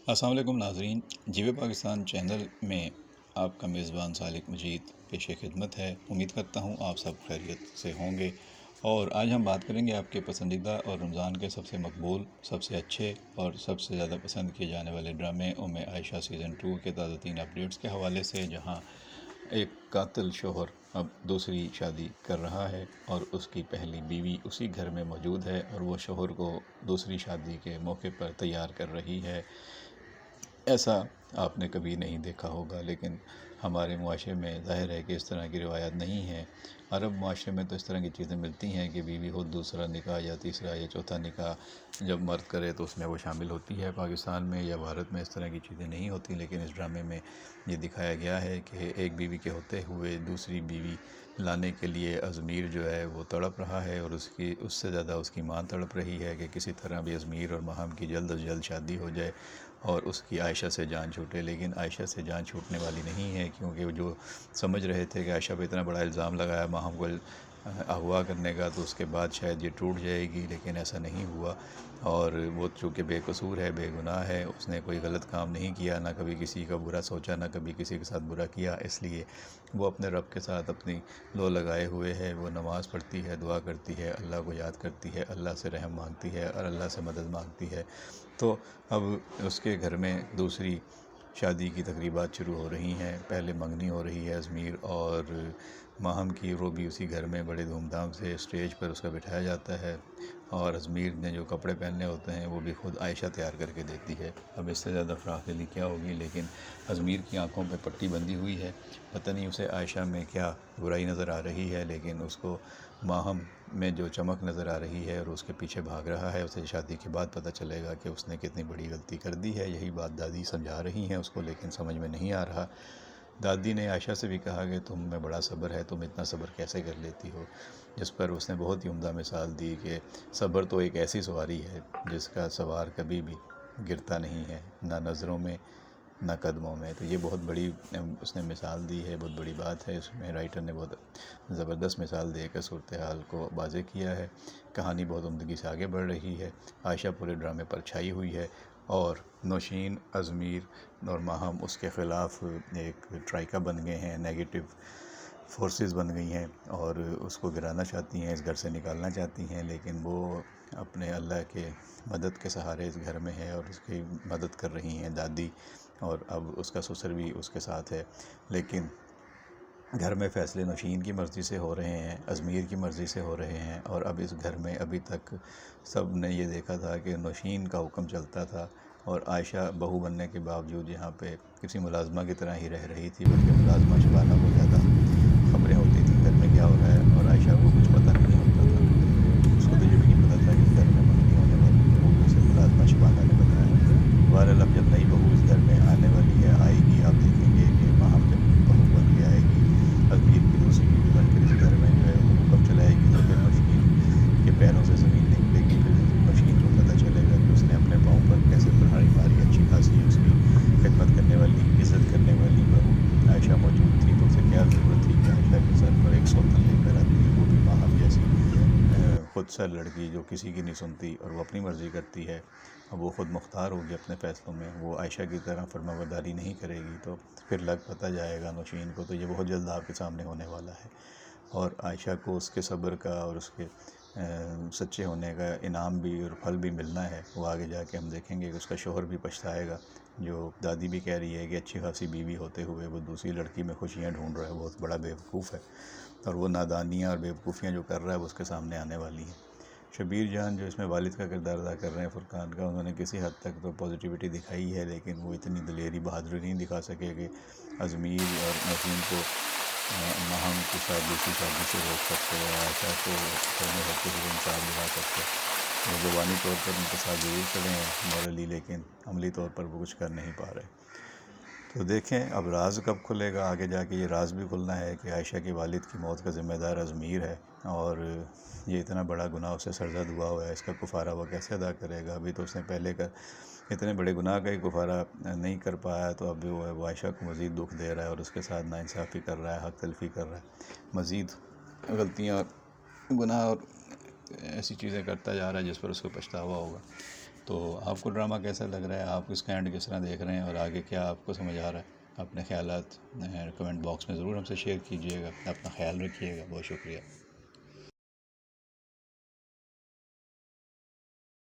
السلام علیکم ناظرین، جیو پاکستان چینل میں آپ کا میزبان سالک مجید پیش خدمت ہے۔ امید کرتا ہوں آپ سب خیریت سے ہوں گے، اور آج ہم بات کریں گے آپ کے پسندیدہ اور رمضان کے سب سے مقبول، سب سے اچھے اور سب سے زیادہ پسند کیے جانے والے ڈرامے ام عائشہ سیزن 2 کے تازہ ترین اپڈیٹس کے حوالے سے، جہاں ایک قاتل شوہر اب دوسری شادی کر رہا ہے اور اس کی پہلی بیوی اسی گھر میں موجود ہے اور وہ شوہر کو دوسری شادی کے موقع پر تیار کر رہی ہے۔ ایسا آپ نے کبھی نہیں دیکھا ہوگا، لیکن ہمارے معاشرے میں ظاہر ہے کہ اس طرح کی روایات نہیں ہیں۔ عرب معاشرے میں تو اس طرح کی چیزیں ملتی ہیں کہ بیوی خود دوسرا نکاح یا تیسرا یا چوتھا نکاح جب مرد کرے تو اس میں وہ شامل ہوتی ہے۔ پاکستان میں یا بھارت میں اس طرح کی چیزیں نہیں ہوتی، لیکن اس ڈرامے میں یہ دکھایا گیا ہے کہ ایک بیوی کے ہوتے ہوئے دوسری بیوی لانے کے لیے ازمیر جو ہے وہ تڑپ رہا ہے، اور اس سے زیادہ اس کی ماں تڑپ رہی ہے کہ کسی طرح بھی ازمیر اور ماہم کی جلد از جلد شادی ہو جائے اور اس کی عائشہ سے جان چھوٹے۔ لیکن عائشہ سے جان چھوٹنے والی نہیں ہے، کیونکہ وہ جو سمجھ رہے تھے کہ عائشہ پہ اتنا بڑا الزام لگایا ماہم کو اغوا کرنے کا، تو اس کے بعد شاید یہ ٹوٹ جائے گی، لیکن ایسا نہیں ہوا۔ اور وہ چونکہ بے قصور ہے، بے گناہ ہے، اس نے کوئی غلط کام نہیں کیا، نہ کبھی کسی کا برا سوچا، نہ کبھی کسی کے ساتھ برا کیا، اس لیے وہ اپنے رب کے ساتھ اپنی لو لگائے ہوئے ہے۔ وہ نماز پڑھتی ہے، دعا کرتی ہے، اللہ کو یاد کرتی ہے، اللہ سے رحم مانگتی ہے اور اللہ سے مدد مانگتی ہے۔ تو اب اس کے گھر میں دوسری شادی کی تقریبات شروع ہو رہی ہیں۔ پہلے منگنی ہو رہی ہے ازمیر اور ماہم کی، وہ بھی اسی گھر میں بڑے دھوم دھام سے اسٹیج پر اس کا بٹھایا جاتا ہے، اور ازمیر نے جو کپڑے پہننے ہوتے ہیں وہ بھی خود عائشہ تیار کر کے دیتی ہے۔ اب اس سے زیادہ فراخ دلی کیا ہوگی، لیکن ازمیر کی آنکھوں پہ پٹی بندھی ہوئی ہے، پتہ نہیں اسے عائشہ میں کیا برائی نظر آ رہی ہے، لیکن اس کو ماہم میں جو چمک نظر آ رہی ہے اور اس کے پیچھے بھاگ رہا ہے۔ اسے شادی کے بعد پتہ چلے گا کہ اس نے کتنی بڑی غلطی کر دی ہے۔ یہی بات دادی سمجھا رہی ہیں اس کو، لیکن سمجھ میں نہیں آ رہا۔ دادی نے عائشہ سے بھی کہا کہ تم میں بڑا صبر ہے، تم اتنا صبر کیسے کر لیتی ہو، جس پر اس نے بہت ہی عمدہ مثال دی کہ صبر تو ایک ایسی سواری ہے جس کا سوار کبھی بھی گرتا نہیں ہے، نہ نظروں میں نہ قدموں میں۔ تو یہ بہت بڑی اس نے مثال دی ہے، بہت بڑی بات ہے۔ اس میں رائٹر نے بہت زبردست مثال دے کر صورتحال کو واضح کیا ہے۔ کہانی بہت عمدگی سے آگے بڑھ رہی ہے۔ عائشہ پورے ڈرامے پر چھائی ہوئی ہے، اور نوشین، ازمیر اور ماہم اس کے خلاف ایک ٹرائیکا بن گئے ہیں، نیگیٹو فورسز بن گئی ہیں، اور اس کو گرانا چاہتی ہیں، اس گھر سے نکالنا چاہتی ہیں، لیکن وہ اپنے اللہ کے مدد کے سہارے اس گھر میں ہے اور اس کی مدد کر رہی ہیں دادی، اور اب اس کا سسر بھی اس کے ساتھ ہے۔ لیکن گھر میں فیصلے نوشین کی مرضی سے ہو رہے ہیں، ازمیر کی مرضی سے ہو رہے ہیں، اور اب اس گھر میں ابھی تک سب نے یہ دیکھا تھا کہ نوشین کا حکم چلتا تھا، اور عائشہ بہو بننے کے باوجود یہاں پہ کسی ملازمہ کی طرح ہی رہ رہی تھی، بلکہ ملازمہ شبانہ کو زیادہ خبریں ہوتی تھیں گھر میں کیا ہو رہا ہے، اور عائشہ کو کچھ پتہ نہیں ہوتا تھا۔ اس کو تو یہ بھی نہیں پتہ تھا کہ اس گھر میں منگنی ہونے والی ہے، وہ بھی اسے ملازمہ شبانہ نے بتایا۔ بہرحال اب جب نئی بہو اس گھر میں آنے والی ہے، آئے گی، آپ دیکھیں گے کہ ماہم جب بہو بن کے آئے گی، ازمیر کی دوسری بیوی بن کر اس گھر میں جو ہے وہ حکم چلائے گی، تو پھر نوشین کے پیروں سے زمین نکلے گی۔ پھر نوشین کو پتہ چلے گا کہ اس نے اپنے پاؤں پر کیسے کلہاڑی ماری۔ اچھی خاصی اس کی خدمت کرنے والی، عزت کرنے والی بہو عائشہ موجود تھی، تو اسے کیا ضرورت تھی کہ عائشہ کے سر پر ایک سوتن لے کر آتی، وہ بھی ماہم جیسی خود سر لڑکی جو کسی کی نہیں سنتی اور وہ اپنی مرضی کرتی ہے۔ اب وہ خود مختار ہوگی اپنے فیصلوں میں، وہ عائشہ کی طرح فرما برداری نہیں کرے گی، تو پھر لگ پتہ جائے گا نوشین کو۔ تو یہ بہت جلد آپ کے سامنے ہونے والا ہے، اور عائشہ کو اس کے صبر کا اور اس کے سچے ہونے کا انعام بھی اور پھل بھی ملنا ہے۔ وہ آگے جا کے ہم دیکھیں گے کہ اس کا شوہر بھی پچھتائے گا، جو دادی بھی کہہ رہی ہے کہ اچھی خاصی بیوی ہوتے ہوئے وہ دوسری لڑکی میں خوشیاں ڈھونڈ رہا ہے، بہت بڑا بیوقوف ہے، اور وہ نادانیاں اور بیوقوفیاں جو کر رہا ہے وہ اس کے سامنے آنے والی ہیں۔ شبیر جان جو اس میں والد کا کردار ادا کر رہے ہیں فرقان کا، انہوں نے کسی حد تک تو پازیٹیوٹی دکھائی ہے، لیکن وہ اتنی دلیری بہادری نہیں دکھا سکے کہ ازمیر اور نوشین کو ماہم کی دوسری شادی سے روک سکتے اور عائشہ کو گھر میں ہوتے ہوئے انصاف دلا سکتے۔ وہ زبانی طور پر ان کے ساتھ ضرور کھڑے ہیں مورلی، لیکن عملی طور پر وہ کچھ کر نہیں پا رہے۔ تو دیکھیں اب راز کب کھلے گا، آگے جا کے یہ راز بھی کھلنا ہے کہ عائشہ کے والد کی موت کا ذمہ دار ازمیر ہے، اور یہ اتنا بڑا گناہ اسے سرزد ہوا ہوا ہے، اس کا کفارہ وہ کیسے ادا کرے گا۔ ابھی تو اس نے پہلے کا اتنے بڑے گناہ کا ہی کفارہ نہیں کر پایا، تو اب وہ عائشہ کو مزید دکھ دے رہا ہے اور اس کے ساتھ ناانصافی کر رہا ہے، حق تلفی کر رہا ہے، مزید غلطیاں، گناہ اور ایسی چیزیں کرتا جا رہا ہے جس پر اس کو پچھتاوا ہوگا۔ تو آپ کو ڈرامہ کیسا لگ رہا ہے، آپ اس کا اینڈ کس طرح دیکھ رہے ہیں، اور آگے کیا آپ کو سمجھ آ رہا ہے؟ اپنے خیالات کمنٹ باکس میں ضرور ہم سے شیئر کیجیے گا. اپنا خیال رکھیے گا. بہت شکریہ.